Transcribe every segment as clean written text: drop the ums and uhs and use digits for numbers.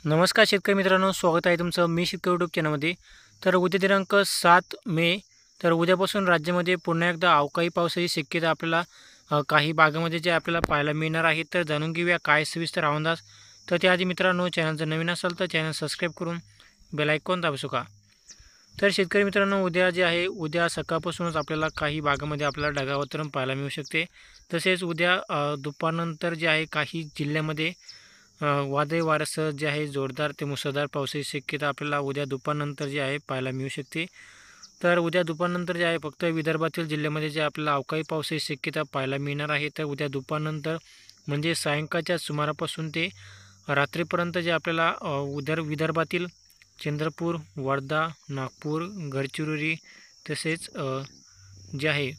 नमस्कार शेतकरी मित्रांनो, स्वागत आहे तुमचं मी शेतकरी यूट्यूब चॅनलमध्ये। तर उद्या दिनांक 7 मे तर उद्यापासून राज्यामध्ये पुन्हा एकदा अवकाळी पावसाची शक्यता आपल्याला काही भागामध्ये जे आपल्याला पाहायला मिळणार आहे। तर जाणून घेऊया काय सविस्तर अंदाज। तर त्याआधी मित्रांनो, चॅनल जर नवीन असेल तर चॅनल सबस्क्राईब करून बेल आयकॉन दाबू का। तर शेतकरी मित्रांनो, उद्या जे आहे उद्या सकाळपासूनच आपल्याला काही भागामध्ये आपल्याला ढगाळ वातावरण पाहायला मिळू शकते। तसेच उद्या दुपारनंतर जे आहे काही जिल्ह्यामध्ये वादळी वाऱ्यासह जे आहे जोरदार ते मुसळधार पावसाची शक्यता आपल्याला उद्या दुपारनंतर जे आहे पाहायला मिळू शकते। तर उद्या दुपारनंतर जे आहे फक्त विदर्भातील जिल्ह्यामध्ये जे आपल्याला अवकाळी पावसाची शक्यता पाहायला मिळणार आहे। तर उद्या दुपारनंतर म्हणजे सायंकाळच्या सुमारापासून ते रात्रीपर्यंत जे आपल्याला विदर्भातील चंद्रपूर, वर्धा, नागपूर, गडचिरोली तसेच जे आहे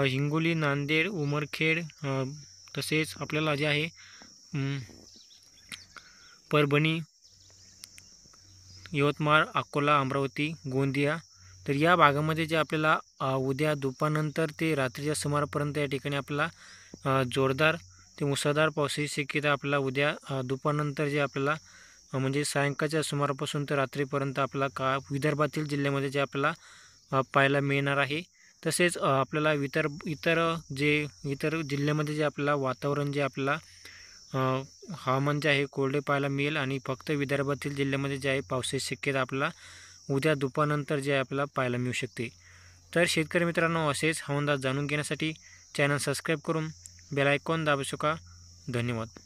हिंगोली, नांदेड, उमरखेड तसेच आपल्याला जे आहे परभणी, यवतमाळ, अकोला, अमरावती, गोंदिया तर या भागामध्ये जे आपल्याला उद्या दुपारनंतर ते रात्रीच्या सुमारापर्यंत या ठिकाणी आपल्याला जोरदार ते मुसळधार पावसाची शक्यता आपल्याला उद्या दुपारनंतर जे आपल्याला म्हणजे सायंकाळच्या सुमारापासून तर रात्रीपर्यंत आपल्याला विदर्भातील जिल्ह्यामध्ये जे आपल्याला पाहायला मिळणार आहे। तसेच आपल्याला इतर जिल्ह्यामध्ये जे आपल्याला वातावरण जे आपल्याला हवामान जे आहे कोरडे पाहायला मिळेल आणि फक्त विदर्भातील जिल्ह्यामध्ये जे आहे पावसाची शक्यता आपल्याला उद्या दुपारनंतर जे आहे आपल्याला पाहायला मिळू शकते। तर शेतकरी मित्रांनो, असेच हवामान जाणून घेण्यासाठी चॅनल सबस्क्राईब करून बेल आयकॉन दाबू का। धन्यवाद।